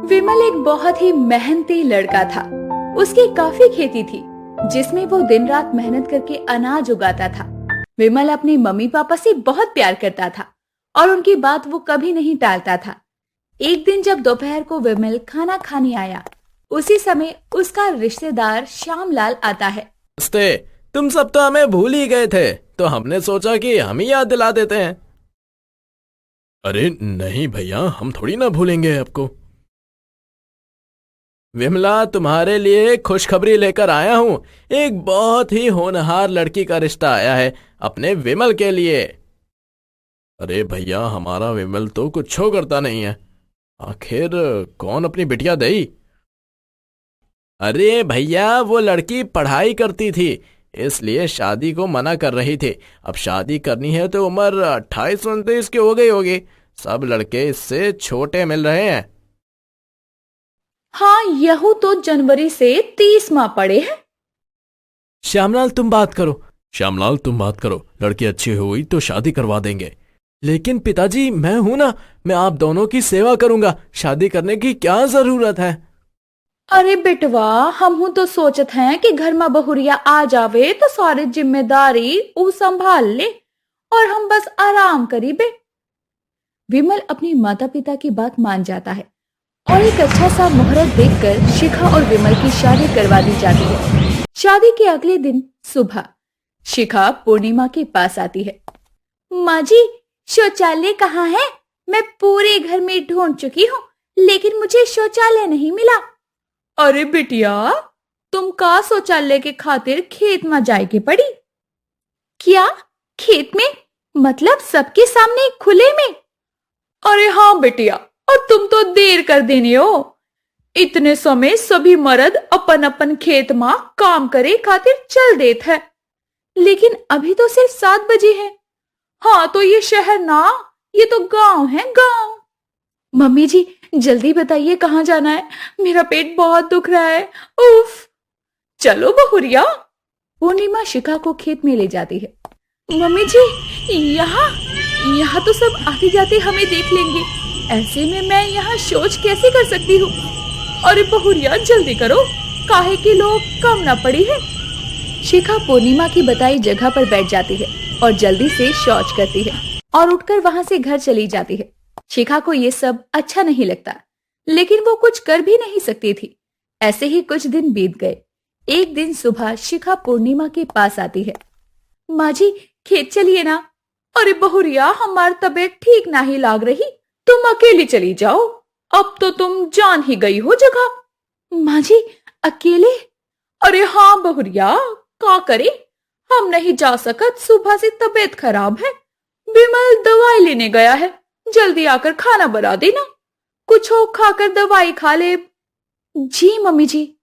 विमल एक बहुत ही मेहनती लड़का था। उसकी काफी खेती थी जिसमें वो दिन रात मेहनत करके अनाज उगाता था। विमल अपने मम्मी पापा से बहुत प्यार करता था और उनकी बात वो कभी नहीं टालता था। एक दिन जब दोपहर को विमल खाना खाने आया, उसी समय उसका रिश्तेदार श्यामलाल आता है। नमस्ते। तुम सब तो हमें भूल ही गए थे, तो हमने सोचा कि हम ही याद दिला देते हैं। अरे नहीं भैया, हम थोड़ी ना भूलेंगे आपको। विमला, तुम्हारे लिए खुशखबरी लेकर आया हूं। एक बहुत ही होनहार लड़की का रिश्ता आया है अपने विमल के लिए। अरे भैया, हमारा विमल तो कुछ करता नहीं है। आखिर कौन अपनी बिटिया देई? अरे भैया, वो लड़की पढ़ाई करती थी, इसलिए शादी को मना कर रही थी। अब शादी करनी है तो उम्र 28-29 की हो गई होगी। सब लड़के इससे छोटे मिल रहे हैं। हाँ, यहू तो जनवरी से 30 माह पड़े हैं। श्यामलाल तुम बात करो। लड़की अच्छी हुई तो शादी करवा देंगे। लेकिन पिताजी, मैं हूं ना, मैं आप दोनों की सेवा करूंगा। शादी करने की क्या जरूरत है? अरे बेटवा, हम तो सोचत हैं कि घर में बहुरिया आ जावे तो सारी जिम्मेदारी वो संभाल ले और हम बस आराम करी बे। विमल अपनी माता पिता की बात मान जाता है और एक अच्छा सा मुहूर्त देखकर शिखा और विमल की शादी करवा दी जाती है। शादी के अगले दिन सुबह शिखा पूर्णिमा के पास आती है। माँ जी, शौचालय कहाँ है? मैं पूरे घर में ढूंढ चुकी हूँ, लेकिन मुझे शौचालय नहीं मिला। अरे बिटिया, तुम का शौचालय के खातिर खेत में जाए के पड़ी? क्या खेत में? मतलब सबके सामने खुले में? अरे हाँ बिटिया, और तुम तो देर कर देने हो। इतने समय सभी मर्द अपन अपन खेत में काम करे खातिर चल देत है, लेकिन अभी तो सिर्फ 7 बजे है। हाँ तो ये शहर ना, ये तो गांव है, गांव। मम्मी जी, जल्दी बताइए कहाँ जाना है, मेरा पेट बहुत दुख रहा है। उफ। चलो बहुरिया। पूर्णिमा शिखा को खेत में ले जाती है। मम्मी जी, यहाँ तो सब आते जाते हमें देख लेंगे, ऐसे में मैं यहाँ शौच कैसे कर सकती हूँ? अरे बहुरिया, जल्दी करो, काहे के लोग कम ना पड़ी है। शिखा पूर्णिमा की बताई जगह पर बैठ जाती है और जल्दी से शौच करती है और उठकर वहां से घर चली जाती है। शिखा को ये सब अच्छा नहीं लगता, लेकिन वो कुछ कर भी नहीं सकती थी। ऐसे ही कुछ दिन बीत गए। एक दिन सुबह शिखा पूर्णिमा के पास आती है। माँ जी, खेत चलिए ना। अरे बहुरिया, हमारी तबीयत ठीक नहीं लाग रही, तुम अकेली चली जाओ, अब तो तुम जान ही गई हो जगह। माँ जी, अकेले? अरे हाँ बहुरिया, क्या करे, हम नहीं जा सकत, सुबह से तबीयत खराब है। विमल दवाई लेने गया है, जल्दी आकर खाना बना देना, कुछ हो खाकर दवाई खा ले। जी मम्मी जी।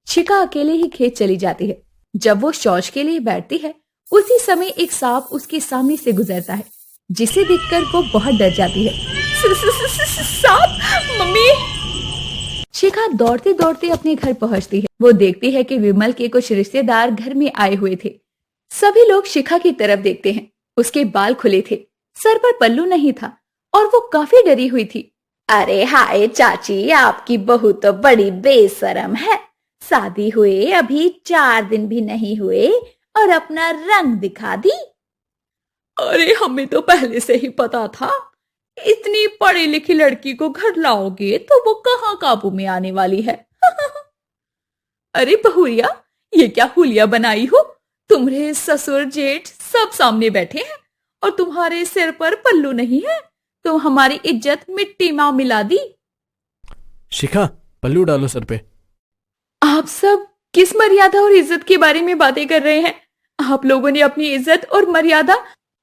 शिखा अकेले ही खेत चली जाती है। जब वो शौच के लिए बैठती है, उसी समय एक सांप उसके सामने से गुजरता है, जिसे देखकर वो बहुत डर जाती है। सांप! मम्मी! शिखा दौड़ते दौड़ते अपने घर पहुंचती है। वो देखती है कि विमल के कुछ रिश्तेदार घर में आए हुए थे। सभी लोग शिखा की तरफ देखते हैं। उसके बाल खुले थे, सर पर पल्लू नहीं था और वो काफी डरी हुई थी। अरे हाय चाची, आपकी बहू तो बड़ी बेशरम है। शादी हुए अभी 4 दिन भी नहीं हुए और अपना रंग दिखा दी। अरे हमें तो पहले से ही पता था, इतनी पढ़ी लिखी लड़की को घर लाओगे तो वो कहाँ काबू में आने वाली है। अरे बहुरिया, ये क्या हुलिया बनाई हो? तुम्हारे ससुर जेठ सब सामने बैठे हैं और तुम्हारे सिर पर पल्लू नहीं है, तुम हमारी इज्जत मिट्टी में मिला दी। शिखा, पल्लू डालो सर पे। आप सब किस मर्यादा और इज्जत के बारे में बातें कर रहे हैं? आप लोगों ने अपनी इज्जत और मर्यादा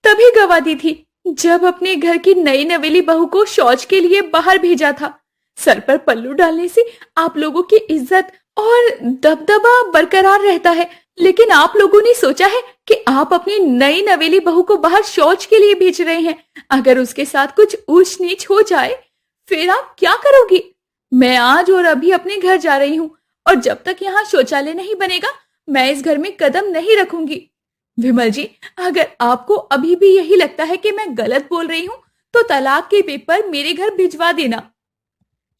तभी गवा दी थी जब अपने घर की नई नवेली बहू को शौच के लिए बाहर भेजा था। सर पर पल्लू डालने से आप लोगों की इज्जत और दबदबा बरकरार रहता है, लेकिन आप लोगों ने सोचा है कि आप अपनी नई नवेली बहू को बाहर शौच के लिए भेज रहे हैं। अगर उसके साथ कुछ ऊंच नीच हो जाए, फिर आप क्या करोगी? मैं आज और अभी अपने घर जा रही हूँ और जब तक यहाँ शौचालय नहीं बनेगा, मैं इस घर में कदम नहीं रखूंगी। विमल जी, अगर आपको अभी भी यही लगता है कि मैं गलत बोल रही हूँ, तो तलाक के पेपर मेरे घर भिजवा देना।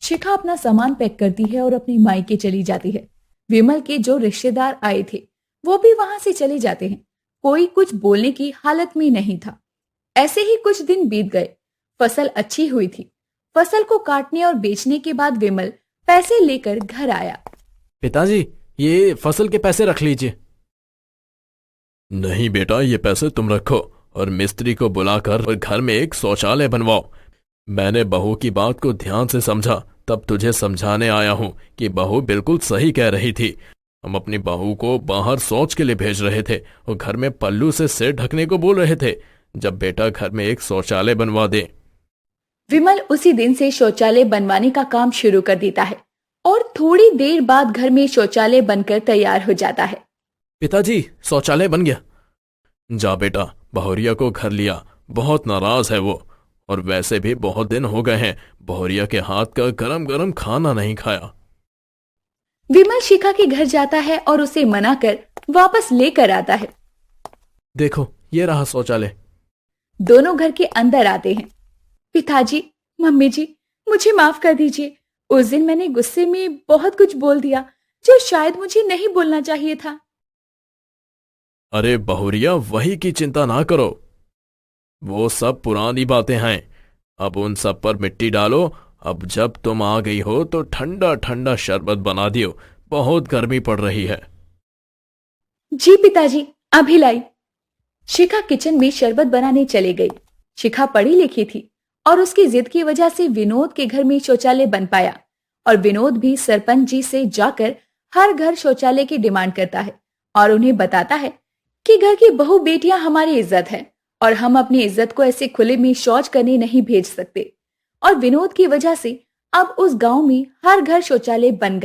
शिखा अपना सामान पैक करती है और अपनी मायके चली जाती है। विमल के जो रिश्तेदार आए थे वो भी वहां से चले जाते हैं। कोई कुछ बोलने की हालत में नहीं था। ऐसे ही कुछ दिन बीत गए। फसल अच्छी हुई थी। फसल को काटने और बेचने के बाद विमल पैसे लेकर घर आया। पिताजी, ये फसल के पैसे रख लीजिए। नहीं बेटा, ये पैसे तुम रखो और मिस्त्री को बुलाकर घर में एक शौचालय बनवाओ। मैंने बहू की बात को ध्यान से समझा, तब तुझे समझाने आया हूं कि बहू बिल्कुल सही कह रही थी। हम अपनी बहू को बाहर शौच के लिए भेज रहे थे और घर में पल्लू से सिर ढकने को बोल रहे थे। जब बेटा घर में एक शौचालय बनवा दे। विमल उसी दिन से शौचालय बनवाने का काम शुरू कर देता है और थोड़ी देर बाद घर में शौचालय बनकर तैयार हो जाता है। पिताजी, शौचालय बन गया। जा बेटा, बहुरिया को घर लिया। बहुत नाराज है वो, और वैसे भी बहुत दिन हो गए हैं बहुरिया के हाथ का गरम गरम खाना नहीं खाया। विमल शिखा के घर जाता है और उसे मना कर वापस लेकर आता है। देखो, ये रहा शौचालय। दोनों घर के अंदर आते हैं। पिताजी, मम्मी जी, मुझे माफ कर दीजिए। उस दिन मैंने गुस्से में बहुत कुछ बोल दिया जो शायद मुझे नहीं बोलना चाहिए था। अरे बहुरिया, वही की चिंता ना करो। वो सब पुरानी बातें हैं। अब उन सब पर मिट्टी डालो। अब जब तुम आ गई हो तो ठंडा ठंडा शरबत बना दियो। बहुत गर्मी पड़ रही है। जी पिताजी, अभी लाई। शिखा किचन में शरबत बनाने चले गई। शिखा पढ़ी लिखी थी और उसकी जिद की वजह से विनोद के घर में शौचालय बन पाया और विनोद भी सरपंच जी से जाकर हर घर शौचालय की डिमांड करता है और उन्हें बताता है कि घर की बहू बेटियां हमारी इज्जत है और हम अपनी इज्जत को ऐसे खुले में शौच करने नहीं भेज सकते। और विनोद की वजह से अब उस गांव में हर घर शौचालय बन गए।